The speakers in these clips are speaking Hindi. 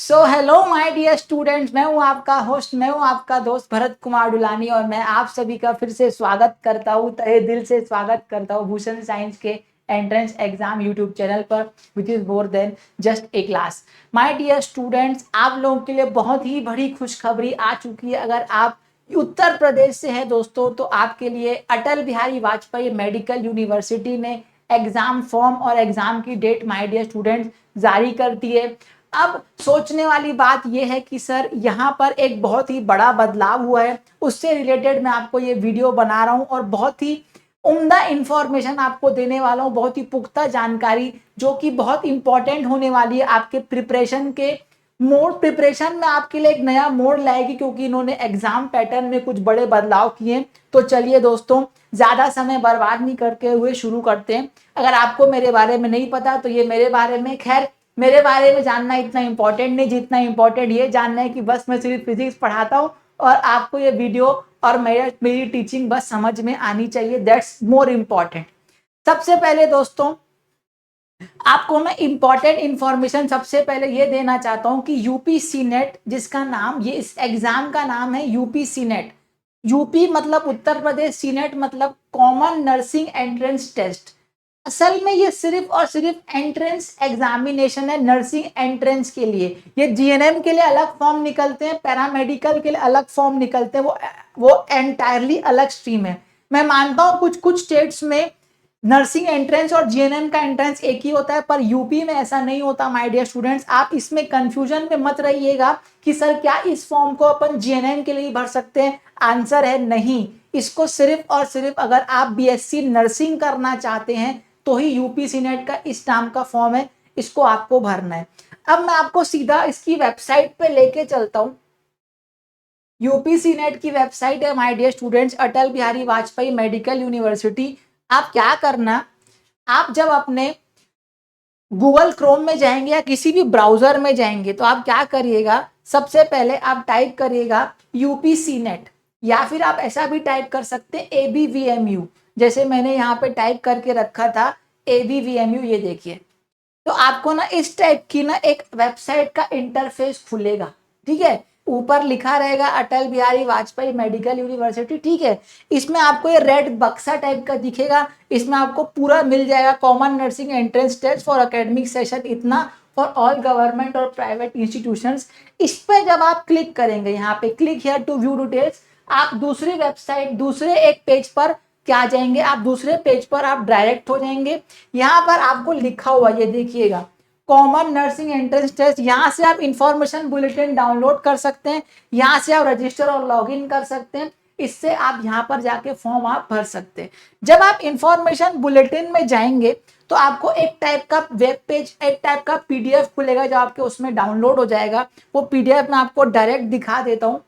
So hello my dear students, मैं हूं आपका होस्ट, मैं हूं आपका दोस्त भरत कुमार डुलानी और मैं आप सभी का फिर से स्वागत करता हूं, तहे दिल से स्वागत करता हूं भूषण साइंस के एंट्रेंस एग्जाम यूट्यूब चैनल पर which is more than just a class. My dear students, आप लोगों के लिए बहुत ही बड़ी खुशखबरी आ चुकी है। अगर आप उत्तर प्रदेश से हैं दोस्तों, तो आपके लिए अटल बिहारी वाजपेयी मेडिकल यूनिवर्सिटी ने एग्जाम फॉर्म और एग्जाम की डेट माय डियर स्टूडेंट्स जारी कर दी है। अब सोचने वाली बात यह है कि सर यहाँ पर एक बहुत ही बड़ा बदलाव हुआ है, उससे रिलेटेड मैं आपको ये वीडियो बना रहा हूँ और बहुत ही उम्दा इंफॉर्मेशन आपको देने वाला हूँ, बहुत ही पुख्ता जानकारी जो कि बहुत इंपॉर्टेंट होने वाली है आपके प्रिपरेशन के प्रिपरेशन में आपके लिए एक नया मोड़ लाएगी, क्योंकि इन्होंने एग्जाम पैटर्न में कुछ बड़े बदलाव किए। तो चलिए दोस्तों, ज्यादा समय बर्बाद नहीं करते हुए शुरू करते हैं। अगर आपको मेरे बारे में नहीं पता तो ये मेरे बारे में, खैर मेरे बारे में जानना इतना इंपॉर्टेंट नहीं, जितना इंपॉर्टेंट ये जानना है कि बस मैं सिर्फ फिजिक्स पढ़ाता हूँ और आपको ये वीडियो और मेरी टीचिंग बस समझ में आनी चाहिए। That's more important. सबसे पहले दोस्तों, आपको मैं इंपॉर्टेंट इंफॉर्मेशन सबसे पहले ये देना चाहता हूं कि यूपी सीनेट, जिसका नाम, ये इस एग्जाम का नाम है यूपी सीनेट। यूपी मतलब उत्तर प्रदेश, सीनेट मतलब कॉमन नर्सिंग एंट्रेंस टेस्ट। असल में ये सिर्फ और सिर्फ एंट्रेंस एग्जामिनेशन है नर्सिंग एंट्रेंस के लिए। ये जीएनएम के लिए अलग फॉर्म निकलते हैं, पैरामेडिकल के लिए अलग फॉर्म निकलते हैं, वो एंटायरली अलग स्ट्रीम है। मैं मानता हूं कुछ कुछ स्टेट्स में नर्सिंग एंट्रेंस और जीएनएम का एंट्रेंस एक ही होता है, पर यूपी में ऐसा नहीं होता। माय डियर स्टूडेंट्स, आप इसमें कंफ्यूजन में मत रहिएगा कि सर क्या इस फॉर्म को अपन जीएनएम के लिए भर सकते हैं। आंसर है नहीं। इसको सिर्फ और सिर्फ अगर आप बीएससी नर्सिंग करना चाहते हैं तो ही यूपी सीनेट का इस नाम का फॉर्म है, इसको आपको भरना है। अब मैं आपको सीधा इसकी वेबसाइट पे लेके चलता हूं। यूपी सीनेट की वेबसाइट है my dear students, Atal Bihari Vajpayee medical university. आप क्या करना, आप जब अपने गूगल क्रोम में जाएंगे या किसी भी ब्राउजर में जाएंगे तो आप क्या करिएगा, सबसे पहले आप टाइप करिएगा यूपी सीनेट, या फिर आप ऐसा भी टाइप कर सकते हैं ABVMU, जैसे मैंने यहाँ पे टाइप करके रखा था ABVMU। ये देखिए, तो आपको ना इस टाइप की ना एक वेबसाइट का इंटरफेस खुलेगा। ठीक है, ऊपर लिखा रहेगा अटल बिहारी वाजपेयी मेडिकल यूनिवर्सिटी। ठीक है, इसमें आपको ये रेड बक्सा टाइप का दिखेगा, इसमें आपको पूरा मिल जाएगा common nursing entrance test for academic session इतना फॉर ऑल गवर्नमेंट और प्राइवेट इंस्टीट्यूशंस। इस पे जब आप क्लिक करेंगे, यहाँ पे click here to view details, आप दूसरी वेबसाइट, दूसरे एक पेज पर क्या जाएंगे, आप दूसरे पेज पर आप डायरेक्ट हो जाएंगे। यहाँ पर आपको लिखा हुआ ये देखिएगा, कॉमन नर्सिंग एंट्रेंस टेस्ट। यहाँ से आप इंफॉर्मेशन बुलेटिन डाउनलोड कर सकते हैं, यहाँ से आप रजिस्टर और लॉगिन कर सकते हैं, इससे आप यहाँ पर जाके फॉर्म आप भर सकते हैं। जब आप इंफॉर्मेशन बुलेटिन में जाएंगे तो आपको एक टाइप का वेब पेज, एक टाइप का पीडीएफ खुलेगा जो आपके उसमें डाउनलोड हो जाएगा। वो पीडीएफ मैं आपको डायरेक्ट दिखा देता हूँ।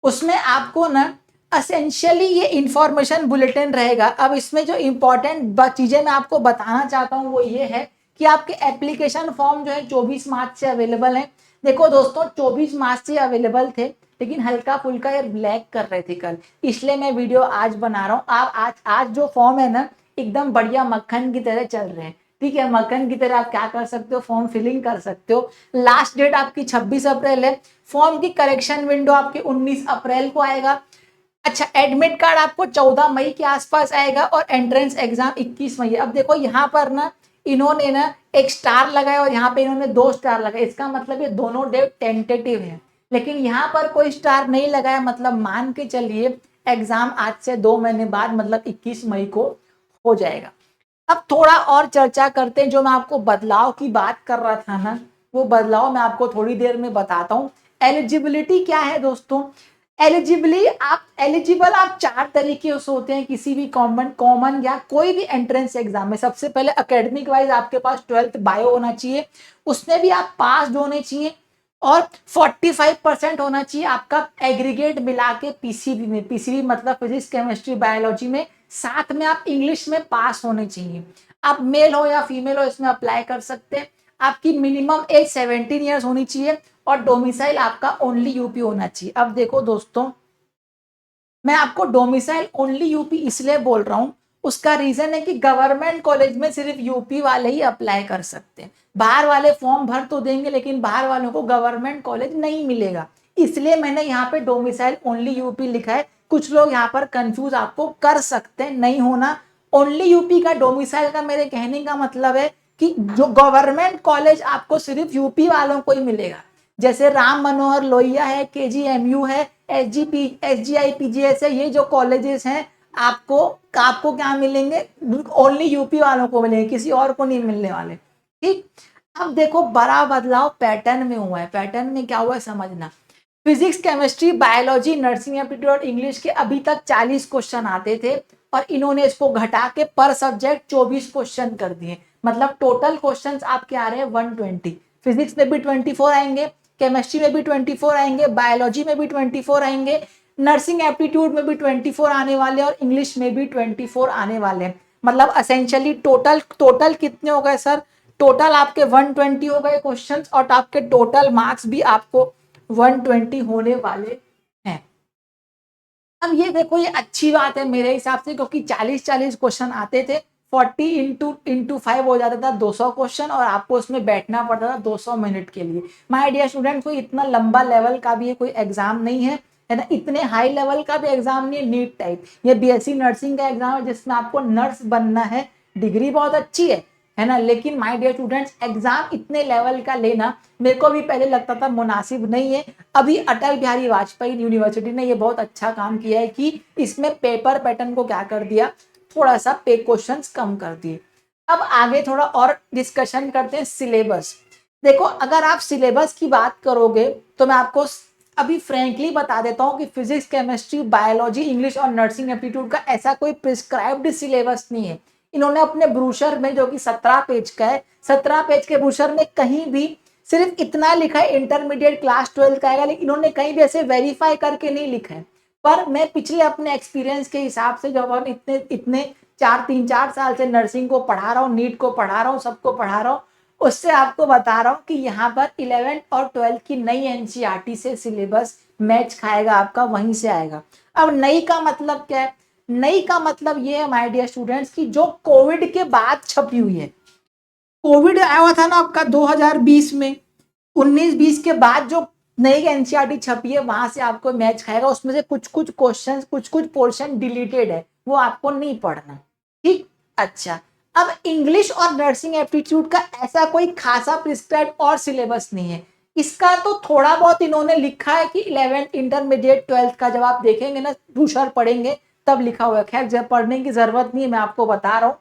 उसमें आपको ना असेंशियली ये इंफॉर्मेशन बुलेटिन रहेगा। अब इसमें जो इंपॉर्टेंट चीजें मैं आपको बताना चाहता हूँ वो ये है कि आपके एप्लीकेशन फॉर्म जो है 24 मार्च से अवेलेबल है। देखो दोस्तों, 24 मार्च से अवेलेबल थे, लेकिन हल्का फुल्का ये ब्लैक कर रहे थे कल, इसलिए मैं वीडियो आज बना रहा हूँ। आप आज जो फॉर्म है ना, एकदम बढ़िया मक्खन की तरह चल रहे हैं। ठीक है, मक्खन की तरह आप क्या कर सकते हो, फॉर्म फिलिंग कर सकते हो। लास्ट डेट आपकी 26 अप्रैल है। फॉर्म की करेक्शन विंडो आपके 19 अप्रैल को आएगा। अच्छा, एडमिट कार्ड आपको 14 मई के आसपास आएगा और एंट्रेंस एग्जाम 21 मई। अब देखो यहाँ पर ना इन्होंने ना एक स्टार लगाया और यहाँ पे इन्होंने 2 स्टार लगाए, इसका मतलब ये दोनों डेट टेंटेटिव है। लेकिन यहाँ पर कोई स्टार नहीं लगाया, मतलब मान के चलिए एग्जाम आज से 2 महीने बाद मतलब 21 मई को हो जाएगा। अब थोड़ा और चर्चा करते हैं। जो मैं आपको बदलाव की बात कर रहा था ना, वो बदलाव मैं आपको थोड़ी देर में बताता हूँ। एलिजिबिलिटी क्या है दोस्तों, एलिजिबल आप 4 तरीके से होते हैं किसी भी कॉमन या कोई भी एंट्रेंस एग्जाम में। सबसे पहले एकेडमिक वाइज आपके पास 12th बायो होना चाहिए, उसमें भी आप पास होने चाहिए, और 45% होना चाहिए आपका एग्रीगेट मिला के पीसीबी में। पीसीबी मतलब फिजिक्स केमिस्ट्री बायोलॉजी में। साथ में आप इंग्लिश में पास होने चाहिए। आप मेल हो या फीमेल हो, इसमें अप्लाई कर सकते हैं। आपकी मिनिमम एज 17 ईयर्स होनी चाहिए और डोमिसाइल आपका ओनली यूपी होना चाहिए। अब देखो दोस्तों, मैं आपको डोमिसाइल ओनली यूपी इसलिए बोल रहा हूं उसका रीजन है कि गवर्नमेंट कॉलेज में सिर्फ यूपी वाले ही अप्लाई कर सकते हैं, बाहर वाले फॉर्म भर तो देंगे लेकिन बाहर वालों को गवर्नमेंट कॉलेज नहीं मिलेगा, इसलिए मैंने यहाँ पे डोमिसाइल ओनली यूपी लिखा है। कुछ लोग यहाँ पर कंफ्यूज आपको कर सकते हैं, नहीं होना। ओनली यूपी का डोमिसाइल का मेरे कहने का मतलब है कि जो गवर्नमेंट कॉलेज आपको सिर्फ यूपी वालों को ही मिलेगा, जैसे राम मनोहर लोहिया है, केजीएमयू है, एसजीआई पीजीएस है, ये जो कॉलेजेस हैं आपको आपको क्या मिलेंगे, ओनली यूपी वालों को मिलेंगे, किसी और को नहीं मिलने वाले। ठीक, अब देखो बड़ा बदलाव पैटर्न में हुआ है। पैटर्न में क्या हुआ है समझना। Physics, chemistry, biology, nursing aptitude और इंग्लिश के अभी तक 40 क्वेश्चन आते थे और इन्होंने इसको घटा के पर सब्जेक्ट 24 क्वेश्चन कर दिए, मतलब टोटल क्वेश्चंस आपके आ रहे हैं 120। फिजिक्स में भी 24 आएंगे, केमिस्ट्री में भी 24 आएंगे, बायोलॉजी में भी 24 आएंगे, नर्सिंग एप्टीट्यूड में भी 24 आने वाले और इंग्लिश में भी 24 आने वाले। मतलब असेंशियली टोटल कितने हो गए सर, टोटल आपके 120 हो गए क्वेश्चंस और आपके टोटल मार्क्स भी आपको 120 होने वाले हैं। अब ये देखो ये अच्छी बात है मेरे हिसाब से, क्योंकि 40 क्वेश्चन आते थे, 40 इंटू 5 हो जाता था 200 क्वेश्चन और आपको उसमें बैठना पड़ता था 200 मिनट के लिए। माय डियर स्टूडेंट, कोई इतना लंबा लेवल का भी कोई एग्जाम नहीं है ना, इतने हाई लेवल का भी एग्जाम नहीं है नीट टाइप। ये बीएससी नर्सिंग का एग्जाम है जिसमें आपको नर्स बनना है, डिग्री बहुत अच्छी है ना, लेकिन माय डियर स्टूडेंट्स एग्जाम इतने लेवल का लेना मेरे को भी पहले लगता था मुनासिब नहीं है। अभी अटल बिहारी वाजपेयी यूनिवर्सिटी ने ये बहुत अच्छा काम किया है कि इसमें पेपर पैटर्न को क्या कर दिया, थोड़ा सा पे क्वेश्चंस कम कर दिए। अब आगे थोड़ा और डिस्कशन करते हैं सिलेबस। देखो अगर आप सिलेबस की बात करोगे तो मैं आपको अभी फ्रैंकली बता देता हूँ कि फिजिक्स, केमिस्ट्री, बायोलॉजी, इंग्लिश और नर्सिंग एप्टीट्यूड का ऐसा कोई प्रिस्क्राइब्ड सिलेबस नहीं है। इन्होंने अपने ब्रूशर में, जो कि 17 पेज का है, 17 पेज के ब्रूशर में कहीं भी सिर्फ इतना लिखा है इंटरमीडिएट क्लास 12 का आएगा, लेकिन इन्होंने कहीं भी ऐसे वेरीफाई करके नहीं लिखा है। पर मैं पिछले अपने एक्सपीरियंस के हिसाब से, जब हम इतने इतने 4 साल से नर्सिंग को पढ़ा रहा हूँ, नीट को पढ़ा रहा हूँ, सबको पढ़ा रहा हूँ, उससे आपको बता रहा हूँ कि यहाँ पर 11th और 12th की नई एनसीईआरटी से सिलेबस मैच खाएगा आपका, वहीं से आएगा। अब नई का मतलब क्या है, नई का मतलब ये है माय डियर स्टूडेंट्स की जो कोविड के बाद छपी हुई है। कोविड आया हुआ था ना आपका 2020 में, 19-20 के बाद जो नई एनसीईआरटी छपी है वहां से आपको मैच खाएगा। उसमें से कुछ कुछ क्वेश्चन, कुछ कुछ पोर्शन डिलीटेड है, वो आपको नहीं पढ़ना। ठीक, अच्छा। अब इंग्लिश और नर्सिंग एप्टीट्यूड का ऐसा कोई खासा प्रिस्क्राइब और सिलेबस नहीं है। इसका तो थोड़ा बहुत इन्होंने लिखा है कि 11th इंटरमीडिएट 12th का जब आप देखेंगे ना, ब्रूशर पढ़ेंगे तब लिखा हुआ है। खैर जब पढ़ने की जरूरत नहीं है, मैं आपको बता रहा हूँ,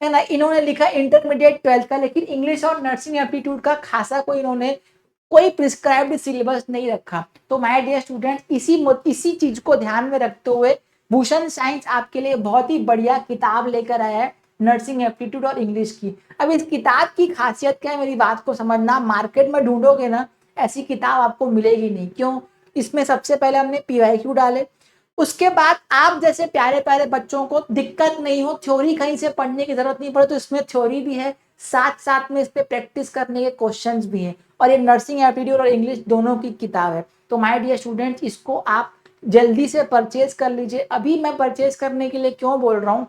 है ना। इन्होंने लिखा इंटरमीडिएट 12th का, लेकिन इंग्लिश और नर्सिंग एप्टीट्यूड का खासा कोई इन्होंने कोई प्रिस्क्राइब्ड सिलेबस नहीं रखा। तो माय डियर स्टूडेंट इसी चीज को ध्यान में रखते हुए भूषण साइंस आपके लिए बहुत ही बढ़िया किताब लेकर आया है, नर्सिंग एप्टीट्यूड और इंग्लिश की। अब इस किताब की खासियत क्या है, मेरी बात को समझना। मार्केट में ढूंढोगे ना ऐसी किताब आपको मिलेगी नहीं। क्यों? इसमें सबसे पहले हमने पीवाईक्यू डाले, उसके बाद आप जैसे प्यारे प्यारे बच्चों को दिक्कत नहीं हो, थ्योरी कहीं से पढ़ने की जरूरत नहीं पड़े, तो इसमें थ्योरी भी है, साथ साथ में इस पे प्रैक्टिस करने के क्वेश्चंस भी हैं। और ये नर्सिंग एप्टीट्यूड और इंग्लिश दोनों की किताब है। तो माय डियर स्टूडेंट्स इसको आप जल्दी से परचेज कर लीजिए। अभी मैं परचेज करने के लिए क्यों बोल रहा हूँ,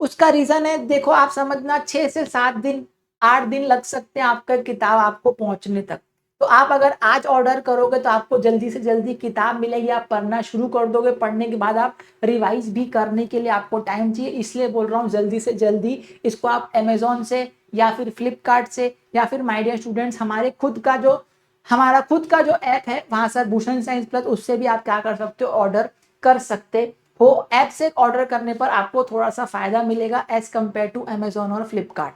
उसका रीजन है, देखो आप समझना, 6 से 7 दिन 8 दिन लग सकते हैं आपका किताब आपको पहुंचने तक। तो आप अगर आज ऑर्डर करोगे तो आपको जल्दी से जल्दी किताब मिलेगी, आप पढ़ना शुरू कर दोगे, पढ़ने के बाद आप रिवाइज भी करने के लिए आपको टाइम चाहिए, इसलिए बोल रहा हूँ जल्दी से जल्दी इसको आप अमेजोन से या फिर फ्लिपकार्ट से या फिर माय डियर स्टूडेंट्स हमारा खुद का जो ऐप है वहां से भूषण साइंस प्लस, उससे भी आप क्या कर सकते हो, ऑर्डर कर सकते हो। ऐप से ऑर्डर करने पर आपको थोड़ा सा फायदा मिलेगा एज कम्पेयर टू अमेजोन और फ्लिपकार्ट।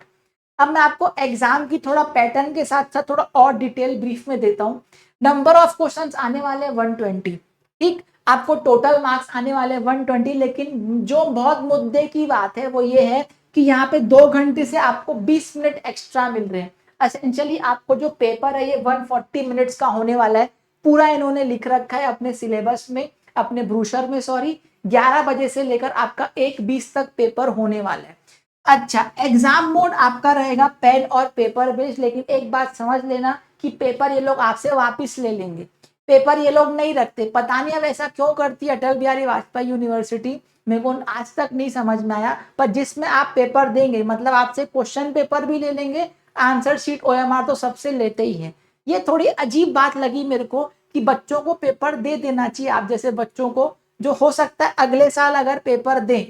अब मैं आपको एग्जाम की थोड़ा पैटर्न के साथ साथ थोड़ा और डिटेल ब्रीफ में देता हूँ। नंबर ऑफ क्वेश्चंस आने वाले 120, ठीक, आपको टोटल मार्क्स आने वाले 120। लेकिन जो बहुत मुद्दे की बात है वो ये है कि यहाँ पे 2 घंटे से आपको 20 मिनट एक्स्ट्रा मिल रहे हैं। एसेंशियली आपको जो पेपर है ये 140 मिनट्स का होने वाला है, पूरा इन्होंने लिख रखा है अपने सिलेबस में, अपने ब्रूशर में, सॉरी। 11 बजे से लेकर आपका 1:20 तक पेपर होने वाला है। अच्छा, एग्जाम मोड आपका रहेगा पेन और पेपर बेस्ड, लेकिन एक बात समझ लेना कि पेपर ये लोग आपसे वापस ले लेंगे, पेपर ये लोग नहीं रखते। पता नहीं अब ऐसा क्यों करती है अटल बिहारी वाजपेयी यूनिवर्सिटी, मेरे को आज तक नहीं समझ में आया, पर जिसमें आप पेपर देंगे मतलब आपसे क्वेश्चन पेपर भी ले लेंगे, आंसर शीट ओएमआर तो सबसे लेते ही है। ये थोड़ी अजीब बात लगी मेरे को कि बच्चों को पेपर दे देना चाहिए। आप जैसे बच्चों को जो हो सकता है अगले साल अगर पेपर दें,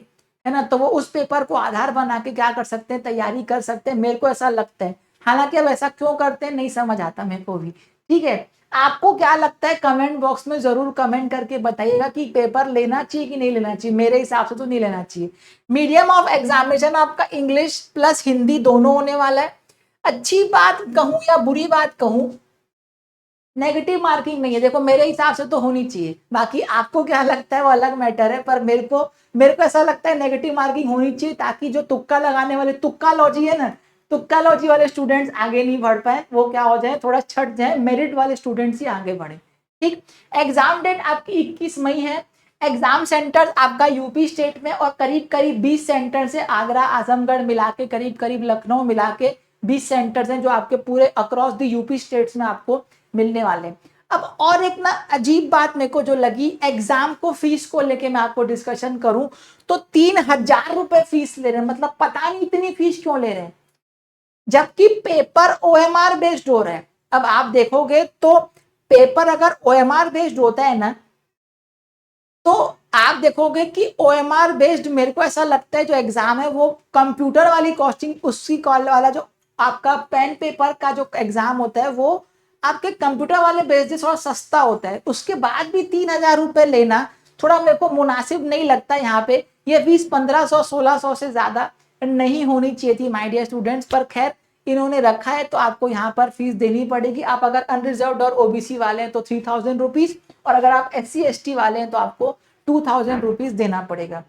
है ना, तो वो उस पेपर को आधार बना के क्या कर सकते हैं, तैयारी कर सकते हैं, मेरे को ऐसा लगता है। हालांकि अब ऐसा क्यों करते हैं नहीं समझ आता मेरे को भी। ठीक है, आपको क्या लगता है कमेंट बॉक्स में जरूर कमेंट करके बताइएगा कि पेपर लेना चाहिए कि नहीं लेना चाहिए। मेरे हिसाब से तो नहीं लेना चाहिए। मीडियम ऑफ एग्जामिनेशन आपका इंग्लिश प्लस हिंदी दोनों होने वाला है। अच्छी बात कहूं या बुरी बात कहूं, नेगेटिव मार्किंग नहीं है। देखो मेरे हिसाब से तो होनी चाहिए, बाकी आपको क्या लगता है वो अलग मैटर है, पर मेरे को ऐसा लगता है नेगेटिव मार्किंग होनी चाहिए, ताकि जो तुक्का लगाने वाले, तुक्का लॉजी है ना, तुक्का लॉजी वाले स्टूडेंट्स आगे नहीं बढ़ पाए, वो क्या हो जाए, थोड़ा छट जाए, मेरिट वाले स्टूडेंट्स ही आगे बढ़े। ठीक, एग्जाम डेट आपकी 21 मई है। एग्जाम सेंटर आपका यूपी स्टेट में, और करीब करीब 20 सेंटर से, आगरा आजमगढ़ मिला के, करीब करीब लखनऊ मिला के 20 सेंटर्स हैं जो आपके पूरे अक्रॉस द यूपी स्टेट्स में आपको मिलने वाले हैं। अब और एक ना अजीब बात मेरे को जो लगी, एग्जाम को फीस को लेके मैं आपको डिस्कशन करूं तो 3,000 रुपए फीस ले रहे हैं। मतलब पता नहीं इतनी फीस क्यों ले रहे हैं, जबकि पेपर ओएमआर बेस्ड हो रहा है। अब आप देखोगे तो पेपर अगर ओएमआर बेस्ड होता है ना, तो आप देखोगे कि ओएमआर बेस्ड, मेरे को ऐसा लगता है जो एग्जाम है वो कंप्यूटर वाली कॉस्टिंग, उसकी कॉल वाला जो आपका पेन पेपर का जो एग्जाम होता है वो आपके कंप्यूटर वाले बेस्ड थोड़ा सस्ता होता है। उसके बाद भी 3,000 रुपए लेना थोड़ा मेरे को मुनासिब नहीं लगता। यहाँ पे ये फीस 1500 1600 से ज्यादा नहीं होनी चाहिए थी माय डियर स्टूडेंट्स, पर खैर इन्होंने रखा है तो आपको यहाँ पर फीस देनी पड़ेगी। आप अगर अनरिजर्व्ड और ओबीसी वाले हैं तो 3,000 रुपीज, और अगर आप SC ST वाले हैं तो आपको 2,000 रुपीज देना पड़ेगा।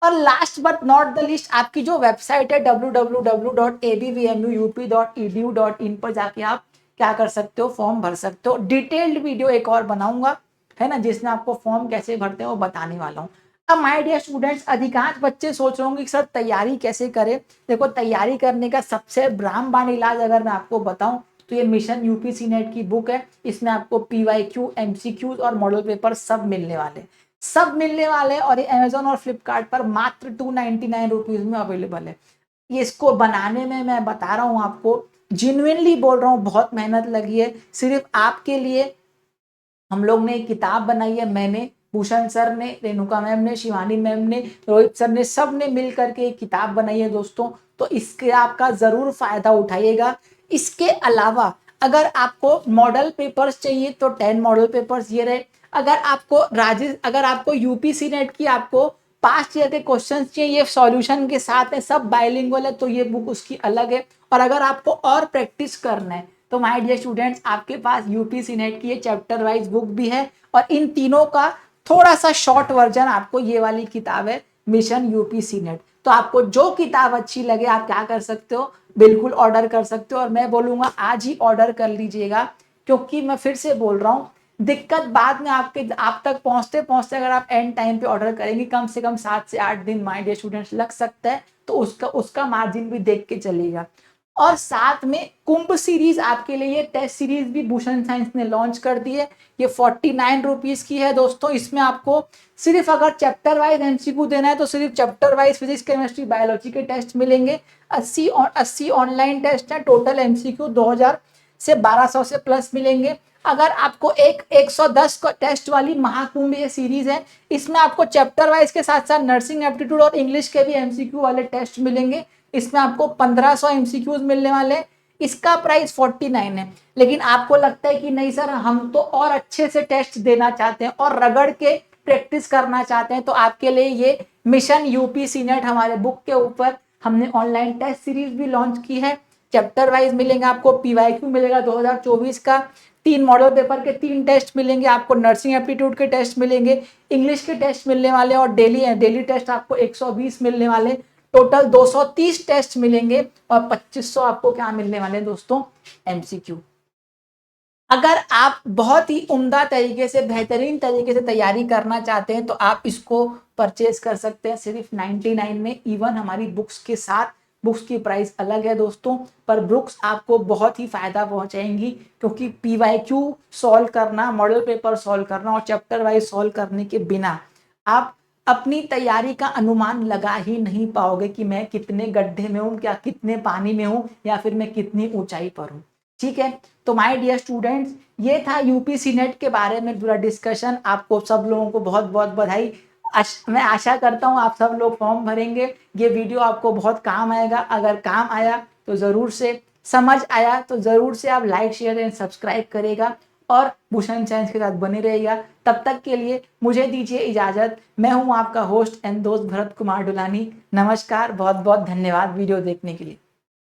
और last but not the list, आपकी जो वेबसाइट है www.abvmuup.edu.in पर जाके आप क्या कर सकते हो, फॉर्म भर सकते हो। डिटेल्ड वीडियो एक और बनाऊंगा, है ना, जिसमें आपको फॉर्म कैसे भरते हैं वो बताने वाला हूँ। अब माय डियर स्टूडेंट्स, अधिकांश बच्चे सोच रहे होंगे कि सर तैयारी कैसे करें। देखो तैयारी करने का सबसे रामबाण इलाज अगर मैं आपको बताऊं तो ये मिशन यूपीसी नेट की बुक है। इसमें आपको PYQ, MCQs और मॉडल पेपर सब मिलने वाले, सब मिलने वाले हैं। और ये अमेजोन और फ्लिपकार्ट पर मात्र 299 रुपीज में अवेलेबल है। ये इसको बनाने में मैं बता रहा हूँ आपको, जिन्युइनली बोल रहा हूँ, बहुत मेहनत लगी है सिर्फ आपके लिए। हम लोग ने एक किताब बनाई है, मैंने, भूषण सर ने, रेणुका मैम ने, शिवानी मैम ने, रोहित सर ने, सब ने मिल करके एक किताब बनाई है दोस्तों। तो इसके आपका जरूर फायदा उठाइएगा। इसके अलावा अगर आपको मॉडल पेपर्स चाहिए तो 10 मॉडल पेपर्स ये रहे। अगर आपको यूपीसी नेट की आपको 5 ईयर के क्वेश्चन चाहिए, ये सॉल्यूशन के साथ है, सब बाइलिंगुअल है, तो ये बुक उसकी अलग है। और अगर आपको और प्रैक्टिस करना है तो माय डियर स्टूडेंट्स, आपके पास यूपीसी नेट की ये चैप्टर वाइज बुक भी है। और इन तीनों का थोड़ा सा शॉर्ट वर्जन आपको ये वाली किताब है, मिशन यूपीसी नेट। तो आपको जो किताब अच्छी लगे आप क्या कर सकते हो, बिल्कुल ऑर्डर कर सकते हो। और मैं बोलूंगा आज ही ऑर्डर कर लीजिएगा, क्योंकि मैं फिर से बोल रहा हूँ, दिक्कत बाद में आप तक पहुंचते पहुंचते अगर आप एंड टाइम पे ऑर्डर करेंगे, कम से कम 7 से 8 दिन माय डियर स्टूडेंट्स लग सकता है। तो उसका मार्जिन भी देख के चलिएगा। और साथ में कुंभ सीरीज आपके लिए, टेस्ट सीरीज भी भूषण साइंस ने लॉन्च कर दी है। ये 49 रुपीज की है दोस्तों। इसमें आपको सिर्फ अगर चैप्टर वाइज MCQ देना है तो सिर्फ chapter wise physics, chemistry, biology के टेस्ट मिलेंगे। 80 ऑनलाइन टेस्ट है, टोटल MCQ 2,000 से 1,200 से प्लस मिलेंगे। अगर आपको 110 टेस्ट वाली महाकुंभ ये सीरीज है, इसमें आपको चैप्टर वाइज के साथ साथ नर्सिंग एप्टीट्यूड और इंग्लिश के भी MCQ वाले टेस्ट मिलेंगे। इसमें आपको 1,500 MCQs मिलने वाले। इसका प्राइस 49 है। लेकिन आपको लगता है कि नहीं सर हम तो और अच्छे से टेस्ट देना चाहते हैं और रगड़ के प्रैक्टिस करना चाहते हैं, तो आपके लिए ये मिशन यूपीसी नेट हमारे बुक के ऊपर हमने ऑनलाइन टेस्ट सीरीज भी लॉन्च की है। चैप्टर वाइज मिलेंगे आपको, PYQ मिलेगा 2024 का, 3 मॉडल पेपर के 3 टेस्ट मिलेंगे आपको, नर्सिंग एप्टीट्यूड के टेस्ट मिलेंगे, इंग्लिश के टेस्ट मिलने वाले, और डेली टेस्ट आपको 120 मिलने वाले। टोटल 230 टेस्ट मिलेंगे और 2500 आपको क्या मिलने वाले हैं दोस्तों, MCQ। अगर आप बहुत ही उम्दा तरीके से, बेहतरीन तरीके से तैयारी करना चाहते हैं तो आप इसको परचेज कर सकते हैं सिर्फ 99 में। इवन हमारी बुक्स के साथ, बुक्स की प्राइस अलग है दोस्तों, पर बुक्स आपको बहुत ही फायदा पहुंचाएंगी, क्योंकि PYQ सॉल्व करना, मॉडल पेपर सॉल्व करना और चैप्टर वाइज सॉल्व करने के बिना आप अपनी तैयारी का अनुमान लगा ही नहीं पाओगे कि मैं कितने गड्ढे में हूँ, क्या कितने पानी में हूँ, या फिर मैं कितनी ऊंचाई पर हूँ। ठीक है, तो माय डियर स्टूडेंट्स, ये था यूपीसी नेट के बारे में पूरा डिस्कशन। आपको सब लोगों को बहुत बहुत बधाई। मैं आशा करता हूँ आप सब लोग फॉर्म भरेंगे। ये वीडियो आपको बहुत काम आएगा। अगर काम आया तो ज़रूर से, समझ आया तो ज़रूर से आप लाइक शेयर एंड सब्सक्राइब करेगा और भूषण साइंस के साथ बने रहेगा। तब तक के लिए मुझे दीजिए इजाज़त। मैं हूँ आपका होस्ट एंड दोस्त भरत कुमार डुलानी। नमस्कार, बहुत बहुत धन्यवाद वीडियो देखने के लिए।